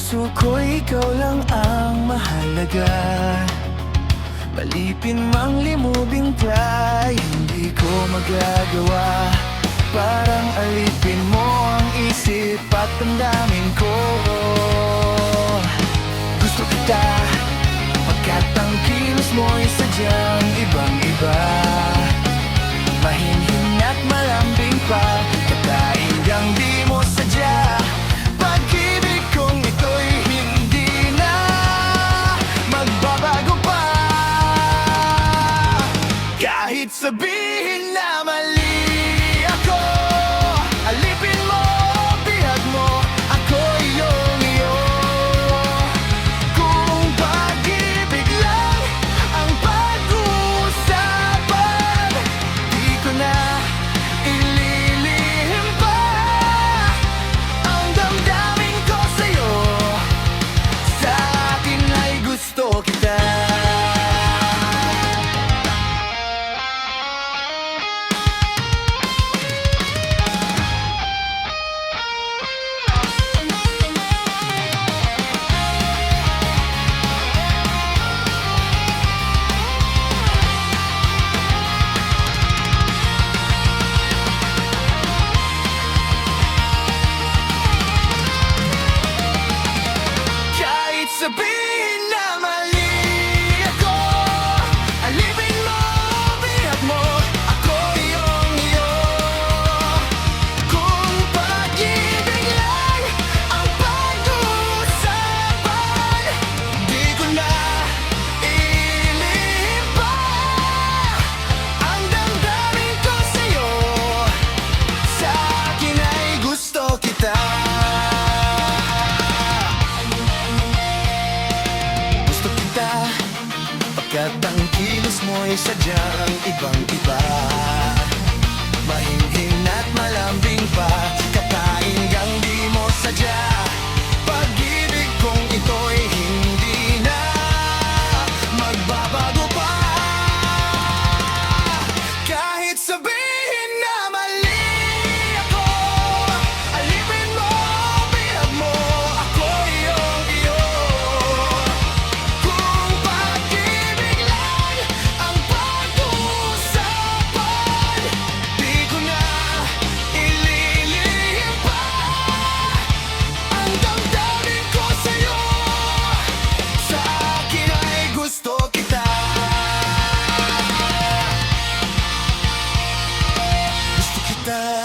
puso ko ikaw lang ang mahalaga. Palipin mang limubing ka, hindi ko magagawa. Parang alipin mo ang isip at damdamin ko. Gusto kita, pagkat ang kilos mo'y sadyang ibang-iba. Mahinhin at malambing pa, kataingang di mo sadya. Pag-ibig kong ito'y hindi na magbabago pa. Kahit sabihin na mali ako, alipin mo, bihag mo, ako iyong iyo. Kung pag-ibig lang ang pag-uusapan, di ko na ililihim pa ang damdamin ko sa'yo. Sa akin ay gusto kita. Sabihin na mali ako, alipin mo, bihag mo, ako iyong iyo. Kung pag-ibig lang ang pag-uusapan, di ko na ililihim pa ang damdamin ko sa'yo. Sa akin ay gusto kita. Pagkat ang kilos mo'y sadyang ibang-iba. Mahinhin at malambing pa, kataingang di mo sadya. Pag-ibig kong ito'y hindi na magbabago pa. Kahit sabihin na mali ako, alipin mo, bihag mo, ako iyong iyo. Gusto kita.